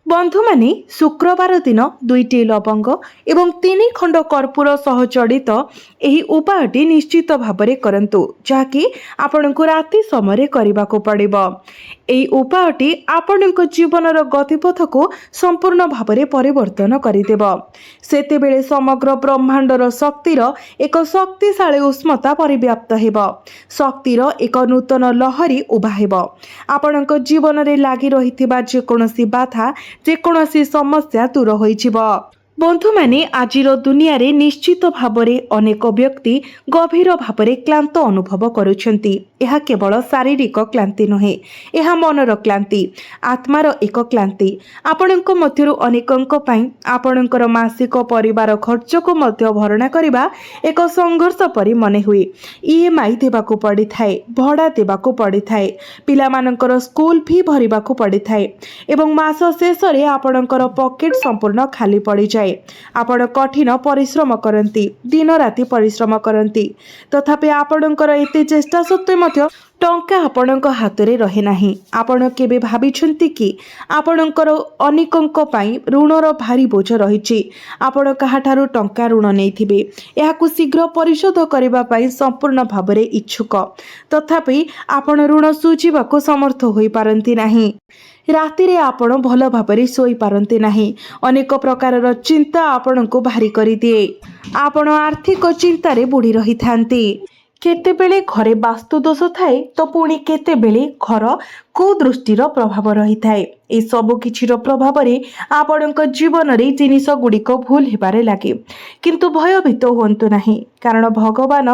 बंधु माने शुक्रवार दिन 2टी लवंग एवं 3 खंड कर्पूर सह जड़ित एही उपायटी निश्चित भाବରେ करंतु जाकि आपनको राति समय करने को पड़िबो। एही उपायटी आपनको जीवनर गतिपथ को संपूर्ण भाବରେ परिवर्तन करिदेबो। सेतेबेले समग्र ब्रह्मांडर शक्तिर एक शक्तिशाली उष्मता परिव्याप्त हेबो। शक्तिर एक नूतन लहरी उभा हेबो। आपनको जीवन रे लागि रहिथिबा जेकोनोसी बाधा जेकोनोसी समस्या दूर होइजिब। बंधु माने आजिर दुनिया रे निश्चित भावरे अनेक व्यक्ति गभीर भावरे क्लांत अनुभव करुछंती। यह केवल शारीरिक क्लांति नुहे, यह मनर क्लांति, आत्मार एक क्लांति। आपणक मध्यरु अनेकंक पई आपणकर मासिक परिवार खर्च को मध्य भरणा करिबा एक संघर्ष परि मने हुए। ईएमआई देबाकू पड़ी थाए, भड़ा देबाकू पड़ी थाए, पिला मानकर स्कूल फी भरिबाकू पड़ी थाए एवं मास शेष रे आपणकर पॉकेट संपूर्ण खाली पड़ी जाए। आपण कठिन परिश्रम करती, दिन राति परिश्रम करती, तथापि आपणकर एते चेष्टा सत्वे मध्य टंका आपणक हाथ रे रहे नाही। आपण केबे भाबिछंती कि आपणकर अनेकंक पई ऋणर भारी बोझ रहिछि। आपण काहाठारु टंका ऋण नेइथिबे, एहाकु शीघ्र परिशोध करिबा पई संपूर्ण भाबरे इच्छुक, तथापि आपण ऋण सुझिबाकु समर्थ होई पारंती नाही। राति रे आपण भल भाबरे सोई पारंती नाही। अनेक प्रकारर चिंता आपणको भारी करि दिए। आपण आर्थिक चिंतारे बुड़ी रही थांती। केतेबेले घरे वास्तु दोष थाए तो पुणी केतेबेले घर कुदृष्टिर प्रभाव रही थाए। ए सबु किछिर प्रभाव रे आपणक जीवन रे जिनिस गुड़िक भूल हेबारे लागे, किंतु भयभीत होंतु नाही, कारण भगवान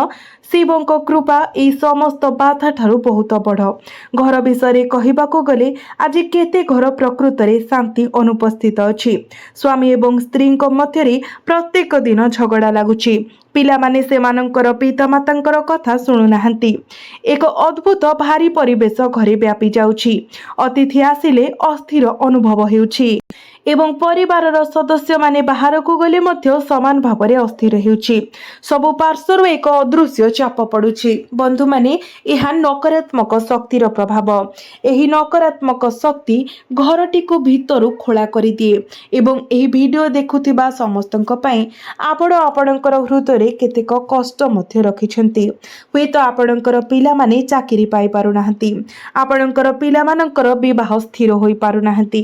शिवंक कृपा ए समस्त बाधा ठारू बहुत बड़। घर विषय कहिबाको गले आज केते घर प्रकृत रे शांति अनुपस्थित अछि। स्वामी एवं स्त्री मध्य प्रत्येक दिन झगड़ा लगुछि। पिला माने सेमानंकर पितामातांकर कथा सुनु नाहंती। एक अद्भुत भारी परिवेश घरे व्यापी जाउछि। अतिथि आसिले अस्थिर अनुभव हेउछि एवं परिवारर सदस्य माने बाहर को गले मध्य समान भावरे अस्थिर हेउछि। सबु पार्श्वर एक अदृश्य चाप पड़ुछि। बंधु माने एहा नकारात्मक शक्तिर प्रभाव। एही नकारात्मक शक्ति घरटी को भीतरु खोला करि दिए एवं एही वीडियो देखुथिबा समस्तंक पई आपण आपणकर हृदय केतेक कष्ट मध्य रखिछंती। हुए तो आपणकर पिला माने चाकरी पाई पारु नाहंती, आपणकर पिला मानकर विवाह स्थिर होई पारु नाहंती,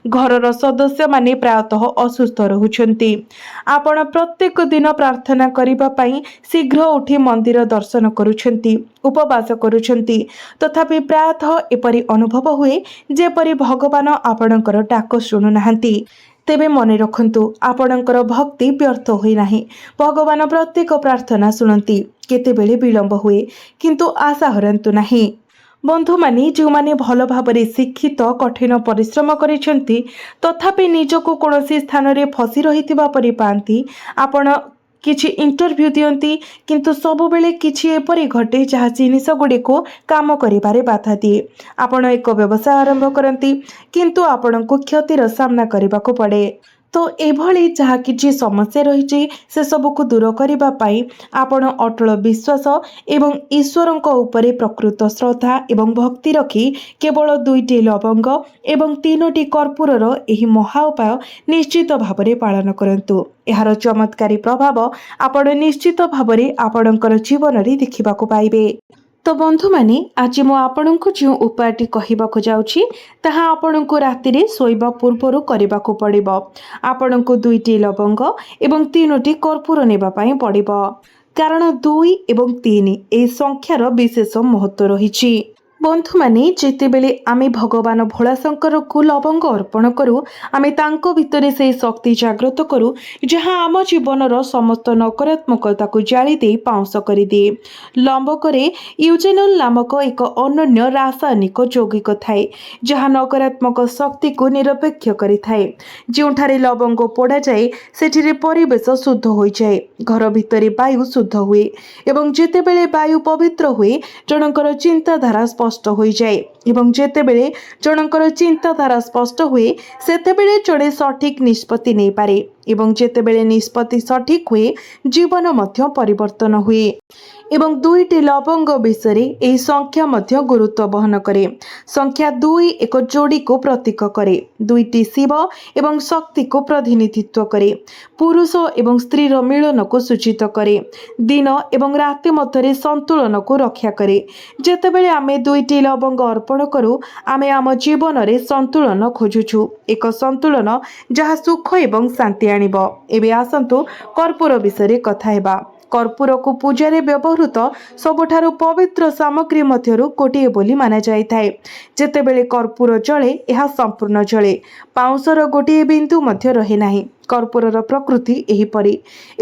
घरर सदस्य माने प्रायतः असुस्थ रहुछंती। आपण प्रत्येक दिन प्रार्थना करिबा पई शीघ्र उठी मंदिर दर्शन करुछंती, उपवास करुछंती, तथापि प्रायतः एपरि अनुभव हुए जेपरि भगवान आपणकर डाक शुणु नाहंती। तेबे मने रखंतु आपणकर भक्ति व्यर्थ होई नाही। भगवान प्रत्येक प्रार्थना शुणती। केतेबेले विलंब हुए, किंतु आशा हरंतु नाही। बंधु माने जो माने भल भाबरे शिक्षित कठिन परिश्रम करिसेंती तथापि निजको कोनोसी स्थान रे फसी रहितिबा परि पांती। आपण किछि इंटरव्यू दियंती, किंतु सबु बेले किछि एपरि घटे जहा जिनिस गुडी को काम करिबारे बाधा दिए। आपण एक व्यवसाय आरंभ करंती, किंतु आपणको क्षतिर सामना करिबाको पड़े। तो एभली जहा किछि समस्या रही से सबु को दूर करिबा पाई आपण अटल विश्वास एवं ईश्वरंक उपरे प्रकृत श्रद्धा एवं भक्ति रखी केवल 2टी लवंग एवं 3टी कर्पूरर एही महा उपाय निश्चित भावरे पालन करंतु। एहार चमत्कारी प्रभाव आपण निश्चित भावरे आपणकर जीवन रे देखिबाको पाइबे। तो बंधु माने आज मु आपणको जो उपायटी कहिबाको जाउछि ताहा आपणको राति रे सोइबा पूर्वरु करिबाको पड़िबो। आपणको 2टी लवंग एवं 3टी कर्पूर नेबा पई पड़िबो, कारण 2 एवं 3 ए संख्यार विशेष महत्व रहिछि। बंधु माने जेतेबेले आमे भगवान भोलाशंकर को लवंग अर्पण करू, आमे तांको भितरे से शक्ति जागृत करू जहाँ आम जीवनर समस्त नकारात्मकता को जाली दे पाउंस करि दिए। लंबकरे यूजेनल नामक एक अनन्य रासायनिक यौगिक थाए जहाँ नकारात्मक शक्ति को निरपेक्ष करि थाए। जोठारे लवंग पोड़ा जाए सेठिरे परिवेश शुद्ध होई जाए, घर भितरे वायु शुद्ध हुए एवं जेतेबेले वायु पवित्र हुए जनकर चिंताधारा स्पष्ट हो जाए ଏବଂ ଯେତେବେଳେ ଜଣଙ୍କର ଚିନ୍ତାଧାରା ସ୍ପଷ୍ଟ ହୁଏ ସେତେବେଳେ ଜଣେ ସଠିକ୍ ନିଷ୍ପତ୍ତି ନେଇପାରେ ଏବଂ ଯେତେବେଳେ ନିଷ୍ପତ୍ତି ସଠିକ୍ ହୁଏ ଜୀବନ ମଧ୍ୟ ପରିବର୍ତ୍ତନ ହୁଏ। ଏବଂ 2ଟି ଲବଙ୍ଗ ବିଷୟରେ ଏହି ସଂଖ୍ୟା ମଧ୍ୟ ଗୁରୁତ୍ୱ ବହନ କରେ। ସଂଖ୍ୟା 2 ଏକ ଯୋଡ଼ିକୁ ପ୍ରତୀକ କରେ। 2ଟି ଶିବ ଏବଂ ଶକ୍ତିକୁ ପ୍ରତିନିଧିତ୍ୱ କରେ। ପୁରୁଷ ଏବଂ ସ୍ତ୍ରୀର ମିଳନକୁ ସୂଚିତ କରେ। ଦିନ ଏବଂ ରାତି ମଧ୍ୟରେ ସନ୍ତୁଳନକୁ ରକ୍ଷା କରେ। ଯେତେବେଳେ ଆମେ 2ଟି ଲବଙ୍ଗ ଅର୍ପଣ କରୁ ଆମେ ଆମ ଜୀବନରେ ସନ୍ତୁଳନ ଖୋଜୁଛୁ, ଏକ ସନ୍ତୁଳନ ଯାହା ସୁଖ ଏବଂ ଶାନ୍ତି ଆଣିବ। ଏବେ ଆସନ୍ତୁ କର୍ପୂର ବିଷୟରେ କଥା ହେବା। କର୍ପୂରକୁ ପୂଜାରେ ବ୍ୟବହୃତ ସବୁଠାରୁ ପବିତ୍ର ସାମଗ୍ରୀ ମଧ୍ୟରୁ ଗୋଟିଏ ବୋଲି ମାନାଯାଇଥାଏ। ଯେତେବେଳେ କର୍ପୂର ଜଳେ ଏହା ସମ୍ପୂର୍ଣ୍ଣ ଜଳେ, ପାଉଁଶର ଗୋଟିଏ ବିନ୍ଦୁ ମଧ୍ୟ ରହେ ନାହିଁ। କର୍ପୂରର ପ୍ରକୃତି ଏହିପରି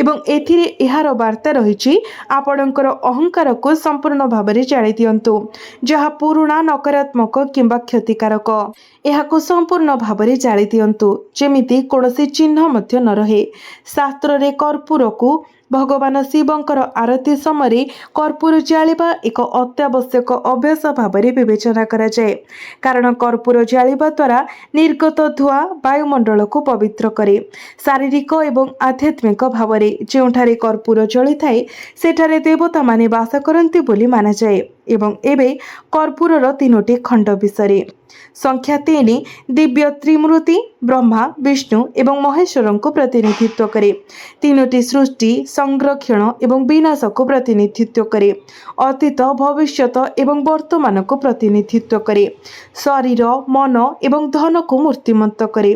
ଏବଂ ଏଥିରେ ଏହାର ବାର୍ତ୍ତା ରହିଛି ଆପଣଙ୍କର ଅହଙ୍କାରକୁ ସମ୍ପୂର୍ଣ୍ଣ ଭାବରେ ଜାଳି ଦିଅନ୍ତୁ, ଯାହା ପୁରୁଣା, ନକାରାତ୍ମକ କିମ୍ବା କ୍ଷତିକାରକ। ଏହାକୁ ସମ୍ପୂର୍ଣ୍ଣ ଭାବରେ ଜାଳି ଦିଅନ୍ତୁ, ଯେମିତି କୌଣସି ଚିହ୍ନ ମଧ୍ୟ ନ ରହେ। ଶାସ୍ତ୍ରରେ କର୍ପୂରକୁ ଭଗବାନ ଶିବଙ୍କର ଆରତି ସମୟରେ କର୍ପୂର ଜାଳିବା ଏକ ଅତ୍ୟାବଶ୍ୟକ ଅଭ୍ୟାସ ଭାବରେ ବିବେଚନା କରାଯାଏ, କାରଣ କର୍ପୂର ଜାଳିବା ଦ୍ୱାରା ନିର୍ଗତ ଧୂଆଁ ବାୟୁମଣ୍ଡଳକୁ ପବିତ୍ର କରେ। ଶାରୀରିକ ଏବଂ ଆଧ୍ୟାତ୍ମିକ ଭାବରେ ଯେଉଁଠାରେ କର୍ପୂର ଜଳିଥାଏ ସେଠାରେ ଦେବତାମାନେ ବାସ କରନ୍ତି ବୋଲି ମାନାଯାଏ। ଏବଂ ଏବେ କର୍ପୂରର 3ଟି ଖଣ୍ଡ ବିଷୟରେ। ସଂଖ୍ୟା 3 ଦିବ୍ୟ ତ୍ରିମୂର୍ତ୍ତି ବ୍ରହ୍ମା, ବିଷ୍ଣୁ ଏବଂ ମହେଶ୍ୱରଙ୍କୁ ପ୍ରତିନିଧିତ୍ୱ କରେ। 3ଟି ସୃଷ୍ଟି, ସଂରକ୍ଷଣ ଏବଂ ବିନାଶକୁ ପ୍ରତିନିଧିତ୍ୱ କରେ। ଅତୀତ, ଭବିଷ୍ୟତ ଏବଂ ବର୍ତ୍ତମାନକୁ ପ୍ରତିନିଧିତ୍ୱ କରେ। ଶରୀର, ମନ ଏବଂ ଧନକୁ ମୂର୍ତ୍ତିମନ୍ତ କରେ।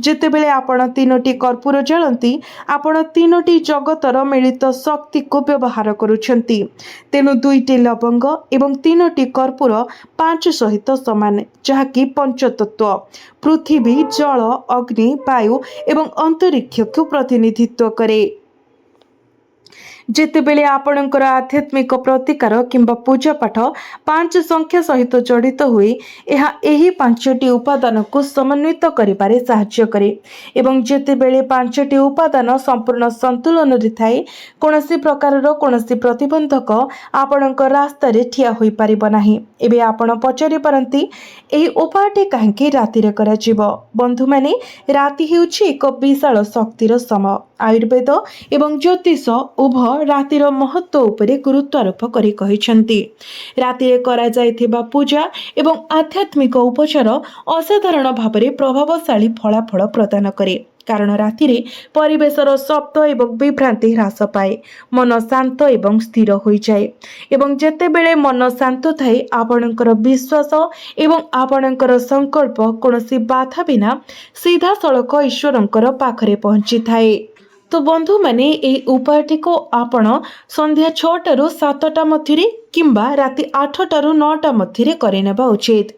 ଯେତେବେଳେ ଆପଣ 3ଟି କର୍ପୂର ଜାଳନ୍ତି ଆପଣ 3ଟି ଜଗତର ମିଳିତ ଶକ୍ତିକୁ ବ୍ୟବହାର କରୁଛନ୍ତି। ତେଣୁ 2ଟି ଲବଙ୍ଗ ଏବଂ 3ଟି କର୍ପୂର 5 ସହିତ ସମାନ, ଯାହାକି ପଞ୍ଚତତ୍ତ୍ୱ ପୃଥିବୀ, ଜଳ, ଅଗ୍ନି, ବାୟୁ ଏବଂ ଅନ୍ତରିକ୍ଷକୁ ପ୍ରତିନିଧିତ୍ୱ କରେ। ଯେତେବେଳେ ଆପଣଙ୍କର ଆଧ୍ୟାତ୍ମିକ ପ୍ରତିକାର କିମ୍ବା ପୂଜାପାଠ 5 ସଂଖ୍ୟା ସହିତ ଜଡ଼ିତ ହୁଏ ଏହା ଏହି 5ଟି ଉପାଦାନକୁ ସମନ୍ୱିତ କରିବାରେ ସାହାଯ୍ୟ କରେ। ଏବଂ ଯେତେବେଳେ 5ଟି ଉପାଦାନ ସମ୍ପୂର୍ଣ୍ଣ ସନ୍ତୁଳନରେ ଥାଏ କୌଣସି ପ୍ରକାରର କୌଣସି ପ୍ରତିବନ୍ଧକ ଆପଣଙ୍କ ରାସ୍ତାରେ ଠିଆ ହୋଇପାରିବ ନାହିଁ। ଏବେ ଆପଣ ପଚାରି ପାରନ୍ତି ଏହି ଉପାୟଟି କାହିଁକି ରାତିରେ କରାଯିବ? ବନ୍ଧୁମାନେ, ରାତି ହେଉଛି ଏକ ବିଶାଳ ଶକ୍ତିର ସମୟ। ଆୟୁର୍ବେଦ ଏବଂ ଜ୍ୟୋତିଷ ଉଭୟ ରାତିର ମହତ୍ତ୍ୱ ଉପରେ ଗୁରୁତ୍ୱ ଆରୋପ କରି କହିଛନ୍ତି। ରାତିରେ କରାଯାଇଥିବା ପୂଜା ଏବଂ ଆଧ୍ୟାତ୍ମିକ ଉପଚାର ଅସାଧାରଣ ଭାବରେ ପ୍ରଭାବଶାଳୀ ଫଳାଫଳ ପ୍ରଦାନ କରେ, କାରଣ ରାତିରେ ପରିବେଶର ଶବ୍ଦ ଏବଂ ବିଭ୍ରାନ୍ତି ହ୍ରାସ ପାଏ, ମନ ଶାନ୍ତ ଏବଂ ସ୍ଥିର ହୋଇଯାଏ। ଏବଂ ଯେତେବେଳେ ମନ ଶାନ୍ତ ଥାଏ ଆପଣଙ୍କର ବିଶ୍ୱାସ ଏବଂ ଆପଣଙ୍କର ସଂକଳ୍ପ କୌଣସି ବାଧା ବିନା ସିଧାସଳଖ ଈଶ୍ୱରଙ୍କର ପାଖରେ ପହଞ୍ଚିଥାଏ। ତ ବନ୍ଧୁମାନେ, ଏହି ଉପାୟଟିକୁ ଆପଣ ସନ୍ଧ୍ୟା 6ଟାରୁ 7ଟା ମଧ୍ୟରେ କିମ୍ବା ରାତି 8ଟାରୁ 9ଟା ମଧ୍ୟରେ କରିନେବା ଉଚିତ।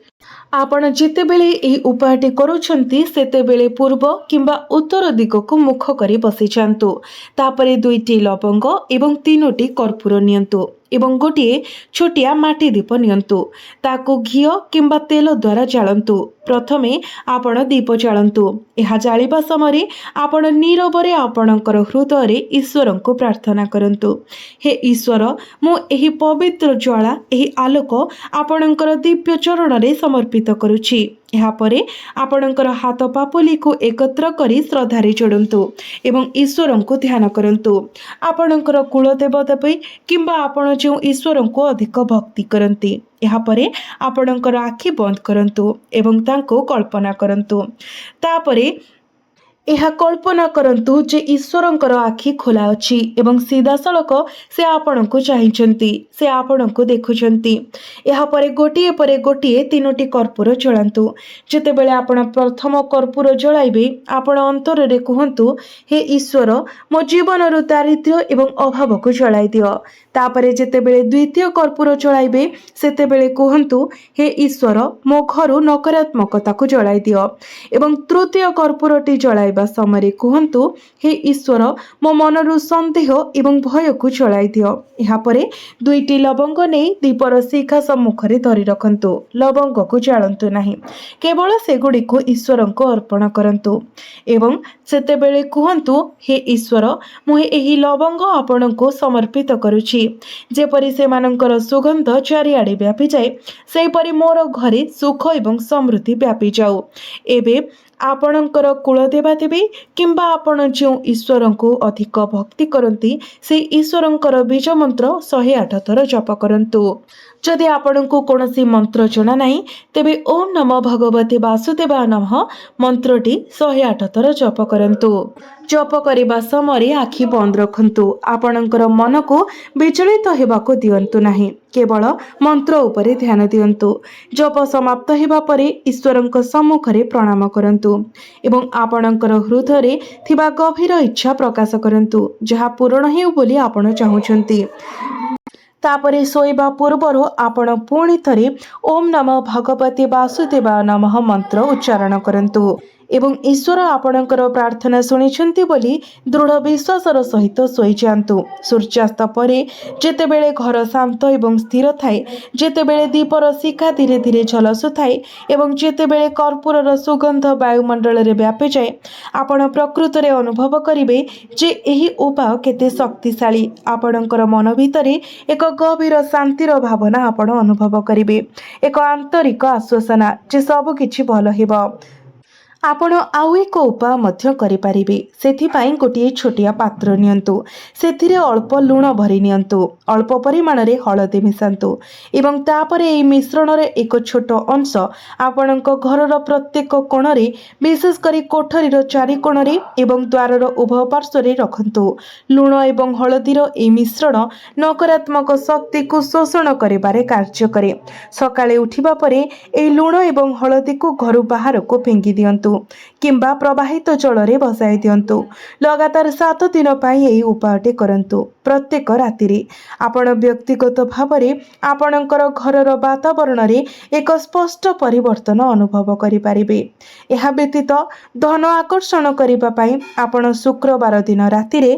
ଆପଣ ଯେତେବେଳେ ଏହି ଉପାୟଟି କରୁଛନ୍ତି ସେତେବେଳେ ପୂର୍ବ କିମ୍ବା ଉତ୍ତର ଦିଗକୁ ମୁଖ କରି ବସିଯାଆନ୍ତୁ। ତାପରେ 2ଟି ଲବଙ୍ଗ ଏବଂ 3ଟି କର୍ପୂର ନିଅନ୍ତୁ ଏବଂ ଗୋଟିଏ ଛୋଟିଆ ମାଟି ଦୀପ ନିଅନ୍ତୁ। ତାକୁ ଘିଅ କିମ୍ବା ତେଲ ଦ୍ୱାରା ଜାଳନ୍ତୁ। ପ୍ରଥମେ ଆପଣ ଦୀପ ଜାଳନ୍ତୁ। ଏହା ଜାଳିବା ସମୟରେ ଆପଣ ନୀରବରେ ଆପଣଙ୍କର ହୃଦୟରେ ଈଶ୍ୱରଙ୍କୁ ପ୍ରାର୍ଥନା କରନ୍ତୁ, ହେ ଈଶ୍ୱର, ମୁଁ ଏହି ପବିତ୍ର ଜ୍ୱାଳା, ଏହି ଆଲୋକ ଆପଣଙ୍କର ଦିବ୍ୟ ଚରଣରେ ସମର୍ପିତ କରୁଛି। ଏହାପରେ ଆପଣଙ୍କର ହାତ ପାପୁଲିକୁ ଏକତ୍ର କରି ଶ୍ରଦ୍ଧାରେ ଯୋଡ଼ନ୍ତୁ ଏବଂ ଈଶ୍ୱରଙ୍କୁ ଧ୍ୟାନ କରନ୍ତୁ। ଆପଣଙ୍କର କୁଳଦେବଦେବୀ କିମ୍ବା ଆପଣ ଯେଉଁ ଈଶ୍ୱରଙ୍କୁ ଅଧିକ ଭକ୍ତି କରନ୍ତି। ଏହାପରେ ଆପଣଙ୍କର ଆଖି ବନ୍ଦ କରନ୍ତୁ ଏବଂ ତାଙ୍କୁ କଳ୍ପନା କରନ୍ତୁ। ତାପରେ ଏହା କଳ୍ପନା କରନ୍ତୁ ଯେ ଈଶ୍ୱରଙ୍କର ଆଖି ଖୋଲା ଅଛି ଏବଂ ସିଧାସଳଖ ସେ ଆପଣଙ୍କୁ ଚାହିଁଛନ୍ତି, ସେ ଆପଣଙ୍କୁ ଦେଖୁଛନ୍ତି। ଏହାପରେ ଗୋଟିଏ ପରେ ଗୋଟିଏ 3ଟି କର୍ପୂର ଜଳାନ୍ତୁ। ଯେତେବେଳେ ଆପଣ ପ୍ରଥମ କର୍ପୂର ଜଳାଇବେ ଆପଣ ଅନ୍ତରରେ କୁହନ୍ତୁ, ହେ ଈଶ୍ୱର, ମୋ ଜୀବନରୁ ଦାରିଦ୍ର୍ୟ ଏବଂ ଅଭାବକୁ ଜଳାଇ ଦିଅ। ତାପରେ ଯେତେବେଳେ ଦ୍ୱିତୀୟ କର୍ପୂର ଜଳାଇବେ ସେତେବେଳେ କୁହନ୍ତୁ, ହେ ଈଶ୍ୱର, ମୋ ଘରୁ ନକାରାତ୍ମକତାକୁ ଜଳାଇ ଦିଅ। ଏବଂ ତୃତୀୟ କର୍ପୂରଟି ଜଳାଇବା खाइबा समय कहतु हे ईश्वर मो मनरु सन्देह एवं भय को चलाई दियो। यापर दुईटी लवंग नहीं दीपर शिखा सम्मुखें धरी रखंतु। लवंग को जालंतु नहीं, केवल सेगुड़ी को ईश्वर को अर्पण करंतु एवं सेतेबेले कहतु हे ईश्वर मु एही लवंग आपण को समर्पित करुछि। जेपरि सेमानंकर सुगंध चारिआडे व्यापी जाए सेपरि मोर घरे सुख एवं समृद्धि व्यापी जाऊ। एबे आपणकर कुलदेवादेवी किंबा आपण जो ईश्वर को अधिक भक्ति करती से ईश्वरंकर बीज मंत्र 108 थर जप करंतु। जदि आपण को कौन मंत्र जना नहीं तेबे ओम नमो भगवते वासुदेवाय नमः मंत्रटी 108 थर जप करंतु। जप करने समय आखि बंद रखंतु। आपणकर मन को विचलित हेबाको दियंतु नहीं, केवल मंत्र उपरे ध्यान दियंतु। जप समाप्त हेबा परे ईश्वरंक सम्मुखरे प्रणाम करंतु एवं आपणकर हृदय थिबा गभीर इच्छा प्रकाश करंतु जहा पूर्ण हेउ बोली आपण चाहुचंती। तापरे सोइबा पूर्वर आपण पुणी थरे ओम नमो भगवते वासुदेवाय नमः मंत्र उच्चारण करंतु एवं ईश्वर आपणकर प्रार्थना शुणिछंती बोली दृढ़ विश्वासर सहित सोई जातु। सूर्यास्त परे जेतेबेले घर शांत एवं स्थिर थाए, जेतेबेले दीपर शिखा धीरे धीरे झलसु थाए एवं जेतेबेले कर्पूरर सुगंध वायुमंडल रे व्यापी जाए आपण प्रकृत रे अनुभव करिवे जे एही उपाय केते शक्तिशाली। आपणकर मन भितरे एक गभीर शांतिर भावना आपण अनुभव करिवे, एक आंतरिक आश्वासना जे सब किछि भल हेबो। आपण आउ एक उपाय मध्य करि पारिबे। सेथिपाई गोटे छोटिया पात्र नियंतु, सेथिरे अल्प लूण भरी नियंतु, अल्प परिमाण रे हळदी मिसांतु एवं तापरे एई मिश्रण रे एक छोट अंश आपणक घरर प्रत्येक कोण रे विशेष करी कोठरीर चारि कोण रे एवं द्वारर उभय पार्श्व रे रखंतु। लूण एवं हळदीर एई मिश्रण नकारात्मक शक्ति को शोषण करिबारे कार्य करे। सकाळे उठिबा परे एई लूण एवं हळदी को घर बाहर को फेंगी दियंतु किंबा प्रवाहित जल रे बसाई दियंतु। लगातार 7 दिन पाई एई उपायटे करंतु। प्रत्येक राति रे आपण व्यक्तिगत भावरे आपणकर घरर वातावरण रे एक स्पष्ट परिवर्तन अनुभव करि पारिबे। एहा व्यतीत धन आकर्षण करिबा पाई आपण शुक्रवार दिन राति रे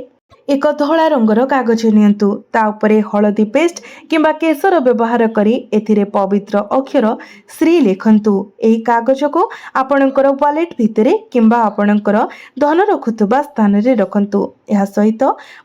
एक धला रंगर कागज नियंतु, ता उपरे हळदी पेस्ट किंबा केसर व्यवहार करी एथिरे पवित्र अक्षर श्री लेखंतु। एही कागज को आपणकर वॉलेट भितरे किंबा आपणकर धन रखुतबा स्थान रे रखंतु। एहा सहित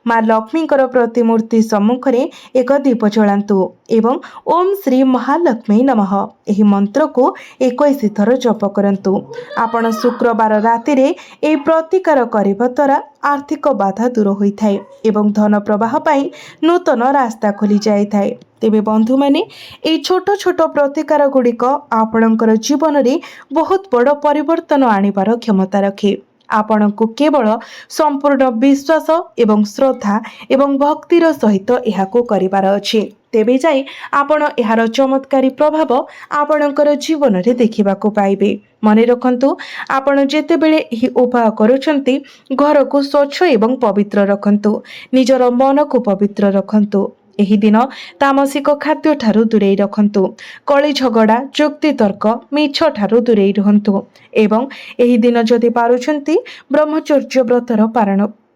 मां लक्ष्मीकर प्रतिमूर्ति सम्मुखरे एक दीप जलांतु एवं ओम श्री महालक्ष्मी नमः एही मंत्र को 21 थर जप करंतु। आपण शुक्रवार राति रे एही प्रतिकार करिबा द्वारा आर्थिक बाधा दूर होइथाय एवं धन प्रवाह पाई नूतन रास्ता खोली जाइथाय। तेबे बंधु माने ए छोट छोट प्रतिकार गुड़िक आपणकर जीवन रे बहुत बड़ परिवर्तन आनिबार क्षमता रखे। आपण को केवल संपूर्ण विश्वास एवं श्रद्धा एवं भक्तिर सहित एहाको करिबार अछि। तेबे जाई आपण एहार चमत्कारी प्रभाव आपणकर जीवन रे देखिबाको पाइबे। मने रखंतु आपण जेतेबेले एही उपाय करूछंती घर को स्वच्छ एवं पवित्र रखंतु, निजर मन को पवित्र रखंतु। एही दिन तामसिक खाद्य ठारू दूरेई रखंतु, कली झगड़ा जुक्ति तर्क मिछ ठारू दूरेई रहंतु एवं एही दिन जदि पारुछंती ब्रह्मचर्य व्रतर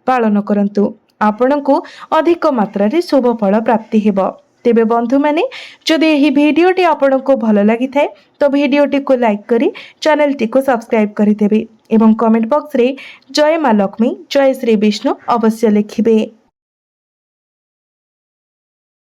पालन करंतु। आपणको अधिक मात्रा रे शुभ फल प्राप्ति हेबो। तेबे बंधु माने जदि एही भिडियोटी आपणको भल लागि थाए तो भिडियोटी को लाइक करी चैनल टी को सब्सक्राइब करि देबे एवं कमेंट बॉक्स रे जय मां लक्ष्मी जय श्री विष्णु अवश्य लिखिबे।